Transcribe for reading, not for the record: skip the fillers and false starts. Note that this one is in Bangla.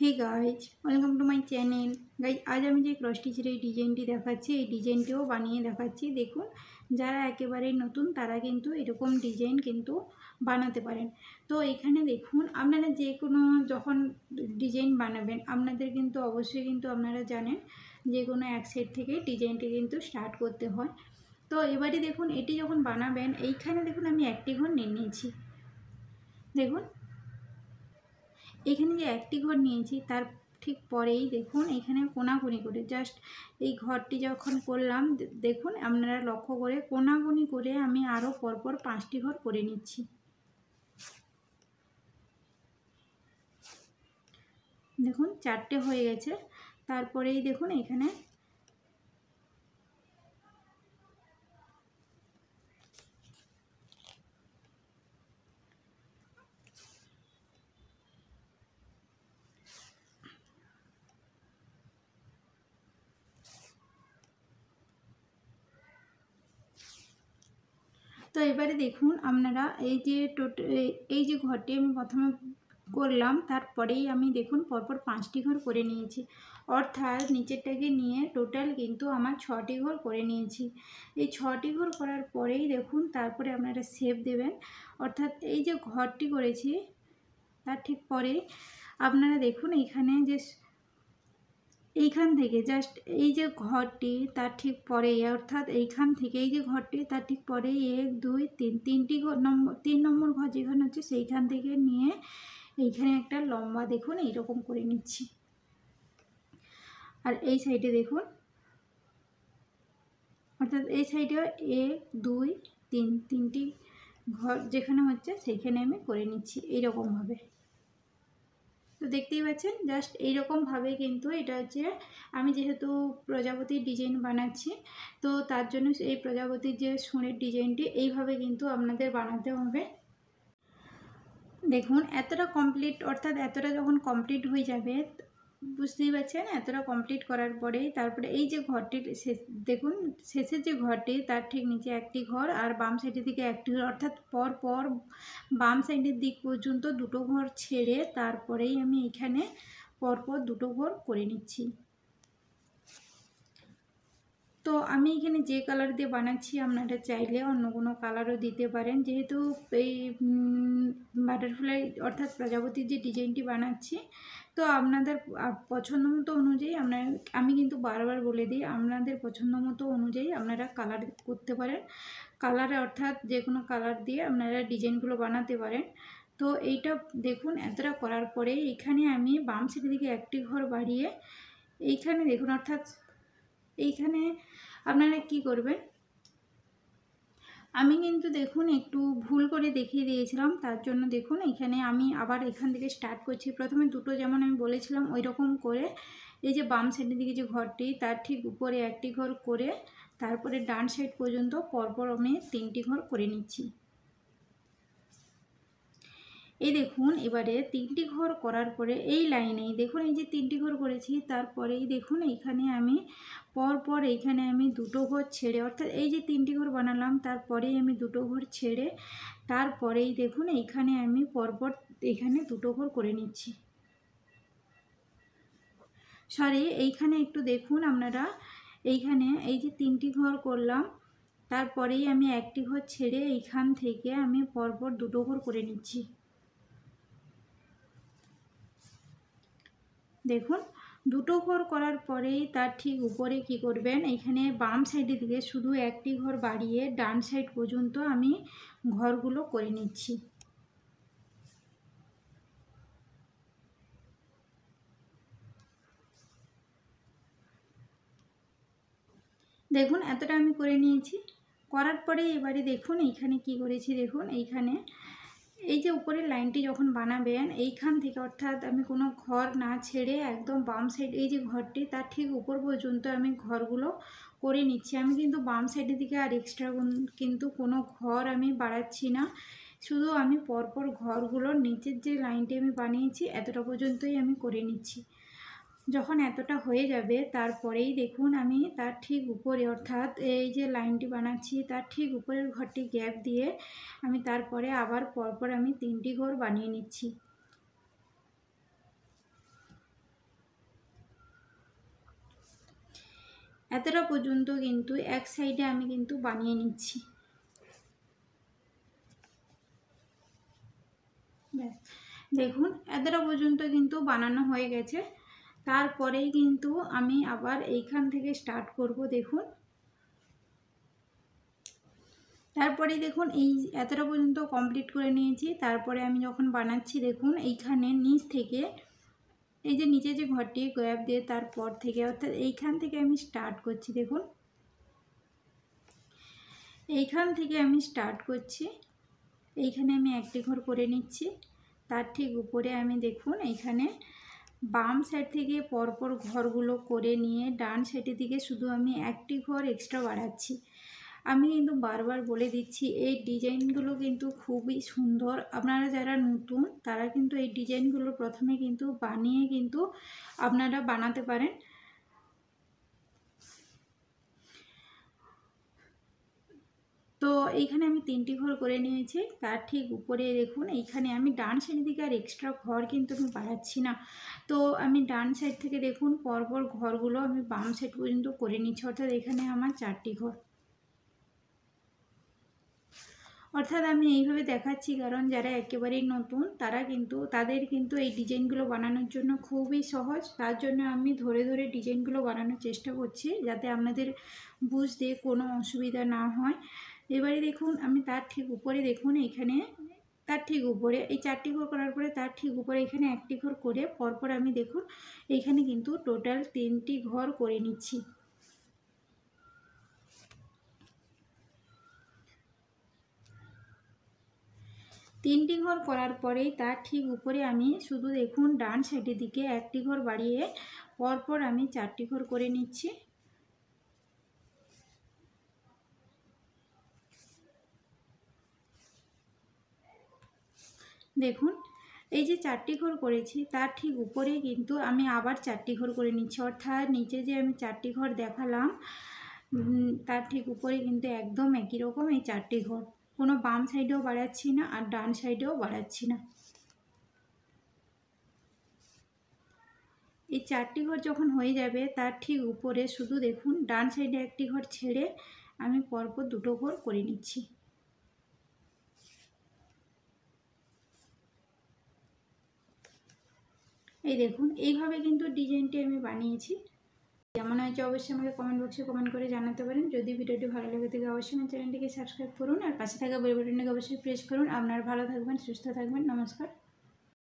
Hey guys, welcome to my channel. Guys, আজ আমি যে ক্রস স্টিচের এই ডিজাইনটি দেখাচ্ছি, এই ডিজাইনটিও বানিয়ে দেখাচ্ছি। দেখুন, যারা একেবারেই নতুন তারা কিন্তু এরকম ডিজাইন কিন্তু বানাতে পারেন। তো এখানে দেখুন, আপনারা যে কোনো যখন ডিজাইন বানাবেন, আপনাদের কিন্তু অবশ্যই কিন্তু আপনারা জানেন যে কোনো এক সাইড থেকে ডিজাইনটি কিন্তু স্টার্ট করতে হয়। তো এবারে দেখুন, এটি যখন বানাবেন, এইখানে দেখুন আমি একটি ঘর নিয়ে নিয়েছি। দেখুন, এখানে যে একটি ঘর নিয়েছি তার ঠিক পরেই দেখুন এখানে কোনাকুনি করে জাস্ট এই ঘরটি যখন করলাম, দেখুন আপনারা লক্ষ্য করে কোনাকুনি করে আমি আরও পরপর 5টি ঘর করে নিচ্ছি। দেখুন 4টে হয়ে গেছে। তারপরেই দেখুন এখানে তো এবারে দেখুন আপনারা এই যে ঘরটি আমি প্রথমে করলাম, তারপরেই আমি দেখুন পরপর 5টি ঘর করে নিয়েছি। অর্থাৎ নিচেরটাকে নিয়ে টোটাল কিন্তু আমার 6টি ঘর করে নিয়েছি। এই 6টি ঘর করার পরেই দেখুন তারপরে আপনারা শেপ দেবেন। অর্থাৎ এই যে ঘরটি করেছি তার ঠিক পরে আপনারা দেখুন এইখানে যে এইখান থেকে জাস্ট এই যে ঘরটি তার ঠিক পরেই, অর্থাৎ এইখান থেকে এই যে ঘরটি তার ঠিক পরেই 1 2 3 তিনটি নম্বর 3 নম্বর ঘর যেখানে হচ্ছে সেইখান থেকে নিয়ে এইখানে একটা লম্বা দেখুন এইরকম করে নিচ্ছি। আর এই সাইডে দেখুন, অর্থাৎ এই সাইডে 1 2 3 তিনটি ঘর যেখানে হচ্ছে সেইখানে আমি করে নিচ্ছি এইরকমভাবে। তো দেখতেই পাচ্ছেন জাস্ট এইরকমভাবে কিন্তু এটা হচ্ছে আমি যেহেতু প্রজাপতির ডিজাইন বানাচ্ছি, তো তার জন্য এই প্রজাপতির যে শুঁড়ের ডিজাইনটি এইভাবে কিন্তু আপনাদের বানাতে হবে। দেখুন এতটা কমপ্লিট, অর্থাৎ এতটা যখন কমপ্লিট হয়ে যাবে বুঝতেই পারছেন, এতটা কমপ্লিট করার পরেই তারপরে এই যে ঘরটির দেখুন শেষের যে ঘরটি তার ঠিক নিচে একটি ঘর আর বাম সাইডের দিকে একটি ঘর, অর্থাৎ পর বাম সাইডের দিক পর্যন্ত 2টো ঘর ছেড়ে তারপরেই আমি এখানে পরপর 2টো ঘর করে নিচ্ছি। তো আমি এখানে যে কালার দিয়ে বানাচ্ছি আপনারা চাইলে অন্য কোনো কালারও দিতে পারেন। যেহেতু এই বাটারফ্লাই অর্থাৎ প্রজাপতির যে ডিজাইনটি বানাচ্ছি, তো আপনাদের পছন্দ মতো অনুযায়ী আমি কিন্তু বারবার বলে দিই, আপনাদের পছন্দ মতো অনুযায়ী আপনারা কালার করতে পারেন। কালারে অর্থাৎ যে কোনো কালার দিয়ে আপনারা ডিজাইনগুলো বানাতে পারেন। তো এইটা দেখুন এতটা করার পরে এখানে আমি বাম সাইডের দিকে একটি ঘর বাড়িয়ে এইখানে দেখুন, অর্থাৎ এইখানে আপনারা কি করবেন, আমি কিন্তু দেখুন একটু ভুল করে দেখিয়ে দিয়েছিলাম, তার জন্য দেখুন এখানে আমি আবার এখান থেকে স্টার্ট করছি। প্রথমে 2টো যেমন আমি বলেছিলাম ওই রকম করে এই যে বাম সাইডের দিকে যে ঘরটি তার ঠিক উপরে একটি ঘর করে তারপরে ডান সাইড পর্যন্ত পরপর আমি 3টি ঘর করে নিচ্ছি। এই দেখুন এবারে 3টি ঘর করার পরে এই লাইনেই দেখুন এই যে 3টি ঘর করেছি, তারপরেই দেখুন এইখানে আমি পরপর এইখানে আমি 2টো ঘর ছেড়ে, অর্থাৎ এই যে 3টি ঘর বানালাম তারপরেই আমি 2টো ঘর ছেড়ে তারপরেই দেখুন এইখানে আমি পরপর এখানে 2টো ঘর করে নিচ্ছি। সরি, এইখানে একটু দেখুন আপনারা, এইখানে এই যে 3টি ঘর করলাম তারপরেই আমি একটি ঘর ছেড়ে এইখান থেকে আমি পরপর 2টো ঘর করে নিচ্ছি। দেখুন 2টো ঘর করার পরেই তার ঠিক উপরে কি করবেন, এখানে বাম সাইডের দিকে শুধু একটি ঘর বাড়িয়ে ডান সাইড পর্যন্ত আমি ঘরগুলো করে নিচ্ছি। দেখুন এতটা আমি করে নিয়েছি। করার পরে এবারে দেখুন এইখানে কি করেছি, দেখুন এইখানে এই যে উপরের লাইনটি যখন বানাবেন এইখান থেকে, অর্থাৎ আমি কোনো ঘর না ছেড়ে একদম বাম সাইড এই যে ঘরটি তার ঠিক উপর পর্যন্ত আমি ঘরগুলো করে নিচ্ছি। আমি কিন্তু বাম সাইডের দিকে আর এক্সট্রা কিন্তু কোনো ঘর আমি বাড়াচ্ছি না, শুধু আমি পরপর ঘরগুলোর নিচের যে লাইনটি আমি বানিয়েছি এতটা পর্যন্তই আমি করে নিচ্ছি। যখন এতটা হয়ে যাবে তারপরেই দেখুন আমি তার ঠিক উপরে, অর্থাৎ এই যে লাইনটি বানাচ্ছি তার ঠিক উপরের ঘরটি গ্যাপ দিয়ে আমি তারপরে আবার পরপর আমি 3টি ঘর বানিয়ে নিচ্ছি। এতটা পর্যন্ত কিন্তু এক সাইডে আমি কিন্তু বানিয়ে নিচ্ছি। ব্যাস, দেখুন এতটা পর্যন্ত কিন্তু বানানো হয়ে গেছে। তারপরেই কিন্তু আমি আবার এইখান থেকে স্টার্ট করব। দেখুন তারপরে দেখুন এই এতটা পর্যন্ত কমপ্লিট করে নিয়েছি। তারপরে আমি যখন বানাচ্ছি দেখুন এইখানে নিচ থেকে এই যে নিচে যে ঘরটি গ্যাপ দিয়ে তারপর থেকে অর্থাৎ এইখান থেকে আমি স্টার্ট করছি। দেখুন এইখান থেকে আমি স্টার্ট করছি, এইখানে আমি একটি ঘর করে নিচ্ছি। তার ঠিক উপরে আমি দেখুন এইখানে বাম সাইড থেকে পরপর ঘরগুলো করে নিয়ে ডান সাইডের দিকে শুধু আমি একটি ঘর এক্সট্রা বাড়াচ্ছি। আমি কিন্তু বারবার বলে দিচ্ছি এই ডিজাইনগুলো কিন্তু খুবই সুন্দর। আপনারা যারা নতুন তারা কিন্তু এই ডিজাইনগুলো প্রথমে কিন্তু বানিয়ে কিন্তু আপনারা বানাতে পারেন। তো এইখানে আমি 3টি ঘর করে নিয়েছি। তার ঠিক উপরে দেখুন এইখানে আমি ডান সাইডের দিকে আর এক্সট্রা ঘর কিন্তু আমি বাড়াচ্ছি না। তো আমি ডান সাইড থেকে দেখুন পরপর ঘরগুলো আমি বাম সাইড পর্যন্ত করে নিচ্ছি, অর্থাৎ এখানে আমার 4টি ঘর। অর্থাৎ আমি এইভাবে দেখাচ্ছি কারণ যারা একেবারেই নতুন তারা কিন্তু তাদের কিন্তু এই ডিজাইনগুলো বানানোর জন্য খুবই সহজ। তার জন্য আমি ধরে ধরে ডিজাইনগুলো বানানোর চেষ্টা করছি যাতে আপনাদের বুঝতে কোনো অসুবিধা না হয়। এবারে দেখুন আমি তার ঠিক উপরে দেখুন এইখানে তার ঠিক উপরে এই 4টি ঘর করার পরে তার ঠিক উপরে এখানে একটি ঘর করে পরপর আমি দেখুন এইখানে কিন্তু টোটাল 3টি ঘর করে নিচ্ছি। তিনটি ঘর করার পরেই তার ঠিক উপরে আমি শুধু দেখুন ডান সাইডের দিকে একটি ঘর বাড়িয়ে পরপর আমি 4টি ঘর করে নিচ্ছি। দেখুন এই যে 4টি ঘর করেছি তার ঠিক উপরে কিন্তু আমি আবার 4টি ঘর করে নিচ্ছি, অর্থাৎ নিচে যে আমি 4টি ঘর দেখালাম তার ঠিক উপরে কিন্তু একদম একই রকম এই 4টি ঘর, কোনো বাম সাইডেও বাড়াচ্ছি না আর ডান সাইডেও বাড়াচ্ছি না। এই 4টি ঘর যখন হয়ে যাবে তার ঠিক উপরে শুধু দেখুন ডান সাইডে একটি ঘর ছেড়ে আমি পরপর 2টো ঘর করে নিচ্ছি। এই দেখুন এইভাবে কিন্তু ডিজাইনটি আমি বানিয়েছি। কেমন হয়েছে অবশ্যই আমাকে কমেন্ট বক্সে কমেন্ট করে জানাতে পারেন। যদি ভিডিওটি ভালো লাগে থাকে অবশ্যই আমার চ্যানেলটিকে সাবস্ক্রাইব করুন আর পাশে থাকা বেল বাটনটিকে অবশ্যই প্রেস করুন। আপনারা ভালো থাকবেন, সুস্থ থাকবেন। নমস্কার।